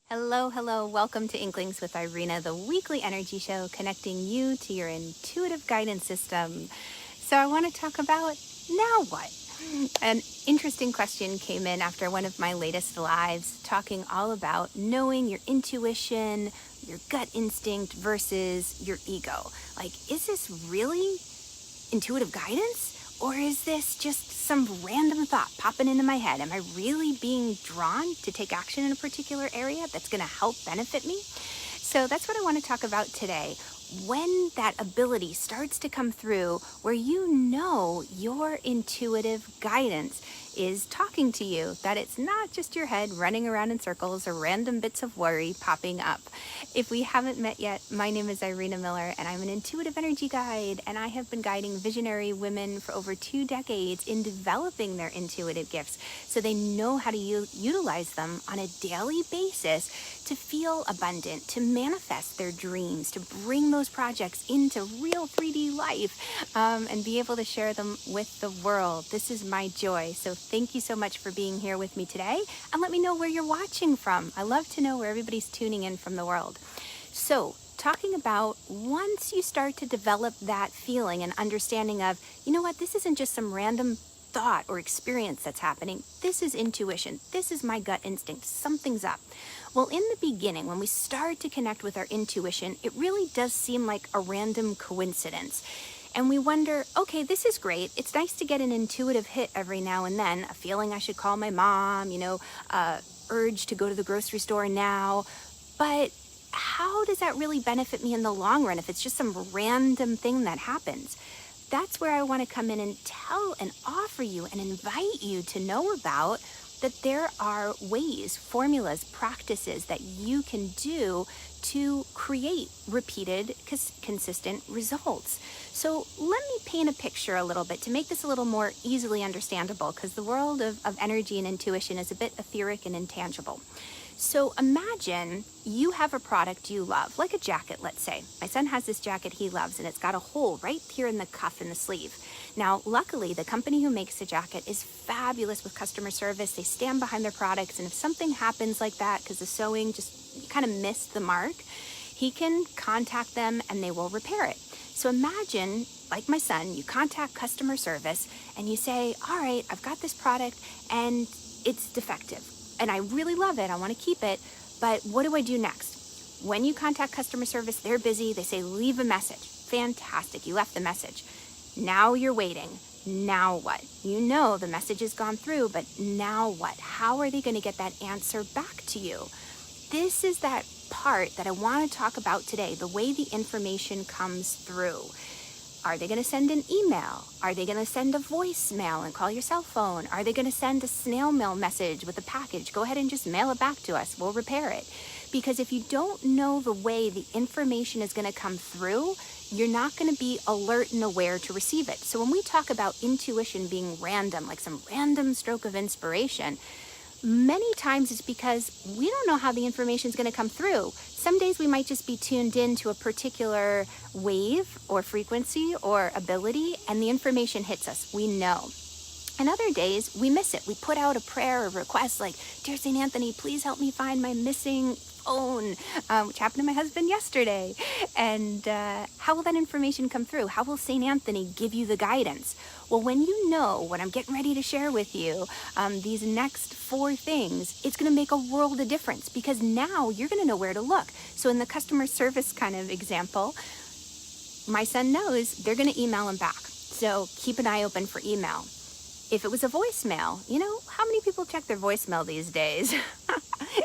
Hello, hello. Welcome to Inklings with Irena, the weekly energy show connecting you to your intuitive guidance system. So I want to talk about now what? An interesting question came in after one of my latest lives, talking all about knowing your intuition, your gut instinct versus your ego. Like, is this really intuitive guidance? Or is this just some random thought popping into my head? Am I really being drawn to take action in a particular area that's going to help benefit me? So that's what I want to talk about today. When that ability starts to come through where you know your intuitive guidance is talking to you, that it's not just your head running around in circles or random bits of worry popping up. If we haven't met yet, my name is Irena Miller and I'm an intuitive energy guide, and I have been guiding visionary women for over 2 decades in developing their intuitive gifts so they know how to utilize them on a daily basis to feel abundant, to manifest their dreams, to bring those projects into real 3D life, and be able to share them with the world. This is my joy. So thank you so much for being here with me today, and let me know where you're watching from. I love to know where everybody's tuning in from the world. So talking about once you start to develop that feeling and understanding of, you know what, this isn't just some random thought or experience that's happening. This is intuition. This is my gut instinct. Something's up. Well, in the beginning, when we start to connect with our intuition, it really does seem like a random coincidence. And we wonder, okay, this is great. It's nice to get an intuitive hit every now and then, a feeling I should call my mom, urge to go to the grocery store now. But how does that really benefit me in the long run if it's just some random thing that happens? That's where I want to come in and tell and offer you and invite you to know about that there are ways, formulas, practices that you can do to create repeated, consistent results. So let me paint a picture a little bit to make this a little more easily understandable, because the world of energy and intuition is a bit etheric and intangible. So imagine you have a product you love, like a jacket, let's say. My son has this jacket he loves, and it's got a hole right here in the cuff in the sleeve. Now, luckily, the company who makes the jacket is fabulous with customer service. They stand behind their products, and if something happens like that, because the sewing just kind of missed the mark, he can contact them and they will repair it. So imagine, like my son, you contact customer service and you say, all right, I've got this product and it's defective. And I really love it, I want to keep it, but what do I do next? When you contact customer service, they're busy, they say, leave a message. Fantastic, you left the message. Now you're waiting. Now what? You know the message has gone through, but now what? How are they going to get that answer back to you? This is that part that I want to talk about today, the way the information comes through. Are they going to send an email? Are they going to send a voicemail and call your cell phone? Are they going to send a snail mail message with a package? Go ahead and just mail it back to us. We'll repair it. Because if you don't know the way the information is going to come through, you're not going to be alert and aware to receive it. So when we talk about intuition being random, like some random stroke of inspiration, many times it's because we don't know how the information is going to come through. Some days we might just be tuned in to a particular wave or frequency or ability, and the information hits us. We know. And other days we miss it. We put out a prayer or request like, Dear St. Anthony, please help me find my missing phone, which happened to my husband yesterday. And how will that information come through? How will St. Anthony give you the guidance? Well, when you know what I'm getting ready to share with you, these next 4 things, it's going to make a world of difference, because now you're going to know where to look. So in the customer service kind of example, my son knows they're going to email him back. So keep an eye open for email. If it was a voicemail, how many people check their voicemail these days?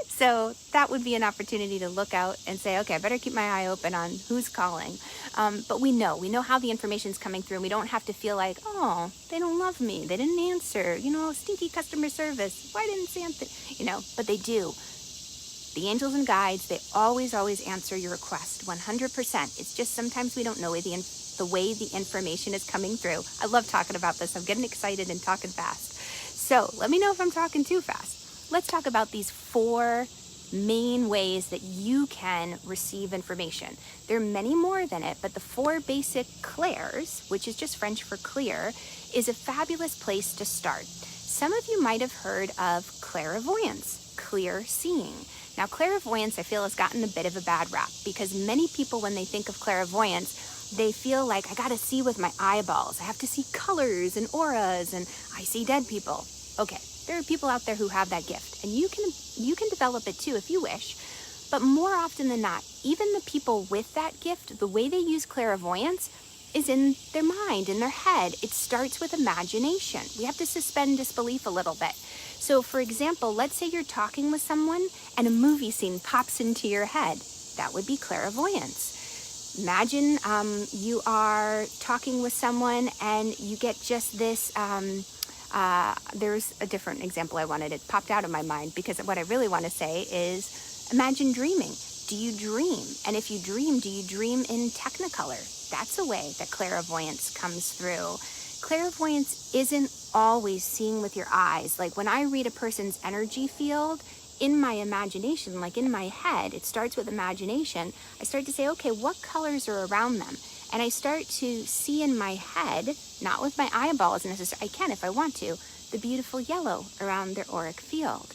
So that would be an opportunity to look out and say, okay, I better keep my eye open on who's calling. But we know how the information's coming through. And we don't have to feel like, oh, they don't love me. They didn't answer, stinky customer service. Why didn't Santa, but they do. The angels and guides, they always answer your request, 100%. It's just sometimes we don't know the way the information is coming through. I love talking about this. I'm getting excited and talking fast. So let me know if I'm talking too fast. Let's talk about these 4 main ways that you can receive information. There are many more than it, but the 4 basic clairs, which is just French for clear, is a fabulous place to start. Some of you might have heard of clairvoyance, clear seeing. Now, clairvoyance, I feel, has gotten a bit of a bad rap because many people, when they think of clairvoyance, they feel like I got to see with my eyeballs. I have to see colors and auras, and I see dead people. Okay, there are people out there who have that gift, and you can develop it too if you wish. But more often than not, even the people with that gift, the way they use clairvoyance is in their mind, in their head. It starts with imagination. We have to suspend disbelief a little bit. So for example, let's say you're talking with someone and a movie scene pops into your head. That would be clairvoyance. Imagine you are talking with someone and you get just this, there's a different example I wanted. It popped out of my mind because what I really want to say is imagine dreaming. Do you dream? And if you dream, do you dream in Technicolor? That's a way that clairvoyance comes through. Clairvoyance isn't always seeing with your eyes. Like when I read a person's energy field, in my imagination, like in my head, it starts with imagination. I start to say, okay, what colors are around them? And I start to see in my head, not with my eyeballs necessarily, I can if I want to, the beautiful yellow around their auric field.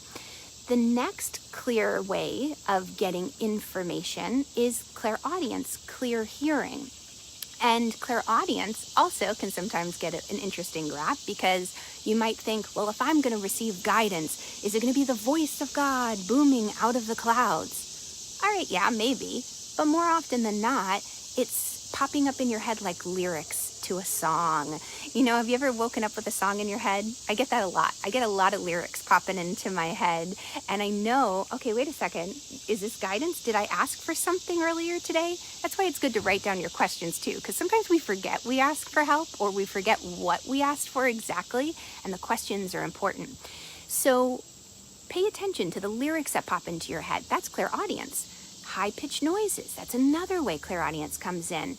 The next clear way of getting information is clairaudience, clear hearing. And clairaudience also can sometimes get an interesting rap because you might think, well, if I'm going to receive guidance, is it going to be the voice of God booming out of the clouds? All right, yeah, maybe. But more often than not, it's popping up in your head like lyrics to a song. You know, have you ever woken up with a song in your head? I get that a lot. I get a lot of lyrics popping into my head. And I know, okay, wait a second. Is this guidance? Did I ask for something earlier today? That's why it's good to write down your questions too, because sometimes we forget we asked for help or we forget what we asked for exactly, and the questions are important. So pay attention to the lyrics that pop into your head. That's clairaudience. High-pitched noises. That's another way clairaudience comes in.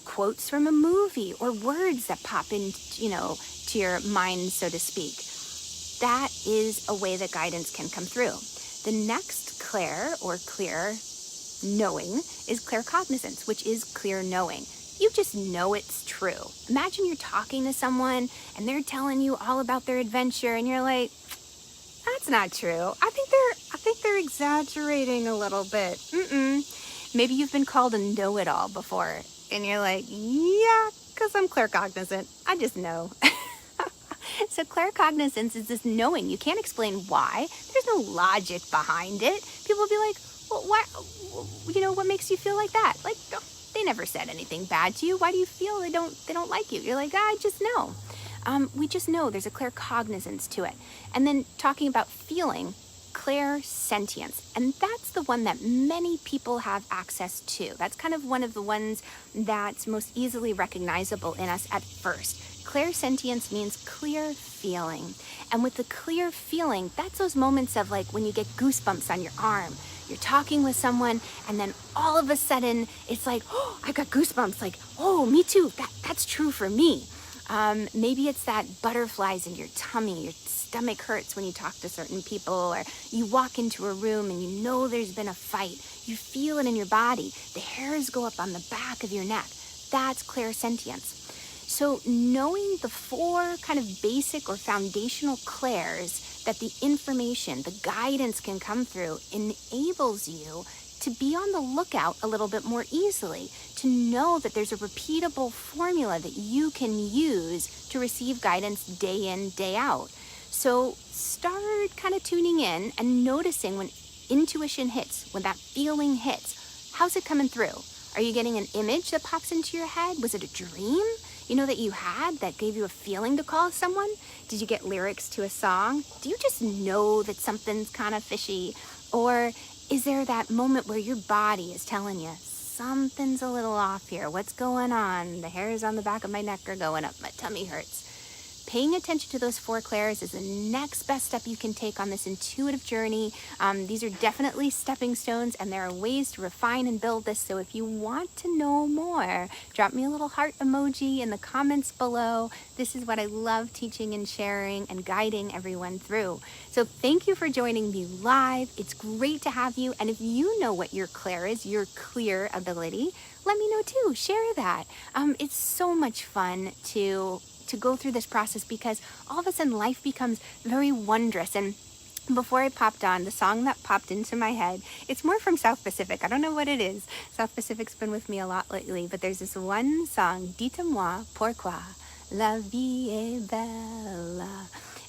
Quotes from a movie or words that pop in, to your mind, so to speak. That is a way that guidance can come through. The next clair or clear knowing is claircognizance, which is clear knowing. You just know it's true. Imagine you're talking to someone and they're telling you all about their adventure and you're like, that's not true. I think they're exaggerating a little bit. Maybe you've been called a know-it-all before. And you're like, yeah, because I'm claircognizant. I just know. So claircognizance is this knowing. You can't explain why. There's no logic behind it. People will be like, well, what makes you feel like that? Like, they never said anything bad to you. Why do you feel they don't like you? You're like, I just know. We just know there's a claircognizance to it. And then talking about feeling, Clairsentience, and that's the one that many people have access to. That's kind of one of the ones that's most easily recognizable in us at first. Clairsentience means clear feeling. And with the clear feeling, that's those moments of like when you get goosebumps on your arm. You're talking with someone and then all of a sudden it's like, oh, I got goosebumps. Like, oh, me too. That's true for me. Maybe it's that butterflies in your tummy, your stomach hurts when you talk to certain people, or you walk into a room and you know there's been a fight. You feel it in your body. The hairs go up on the back of your neck. That's clairsentience. So knowing the 4 kind of basic or foundational clairs that the information, the guidance can come through enables you to be on the lookout a little bit more easily, to know that there's a repeatable formula that you can use to receive guidance day in, day out. So start kind of tuning in and noticing when intuition hits, when that feeling hits. How's it coming through? Are you getting an image that pops into your head? Was it a dream, that you had that gave you a feeling to call someone? Did you get lyrics to a song? Do you just know that something's kind of fishy? Or is there that moment where your body is telling you, something's a little off here? What's going on? The hairs on the back of my neck are going up. My tummy hurts. Paying attention to those 4 clairs is the next best step you can take on this intuitive journey. These are definitely stepping stones, and there are ways to refine and build this. So if you want to know more, drop me a little heart emoji in the comments below. This is what I love teaching and sharing and guiding everyone through. So thank you for joining me live. It's great to have you. And if you know what your clair is, your clear ability, let me know too. Share that. It's so much fun to go through this process because all of a sudden life becomes very wondrous. And before I popped on, the song that popped into my head, it's more from South Pacific. I don't know what it is. South Pacific's been with me a lot lately, but there's this one song, Dites-moi pourquoi la vie est belle.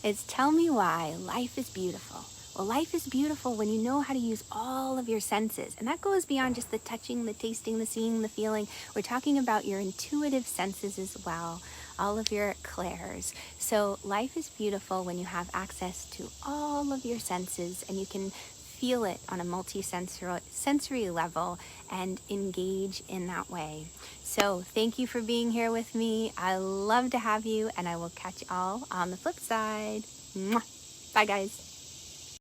It's tell me why life is beautiful. Well, life is beautiful when you know how to use all of your senses. And that goes beyond just the touching, the tasting, the seeing, the feeling. We're talking about your intuitive senses as well, all of your clairs. So life is beautiful when you have access to all of your senses and you can feel it on a multi-sensory level and engage in that way. So thank you for being here with me. I love to have you, and I will catch you all on the flip side. Mwah. Bye, guys.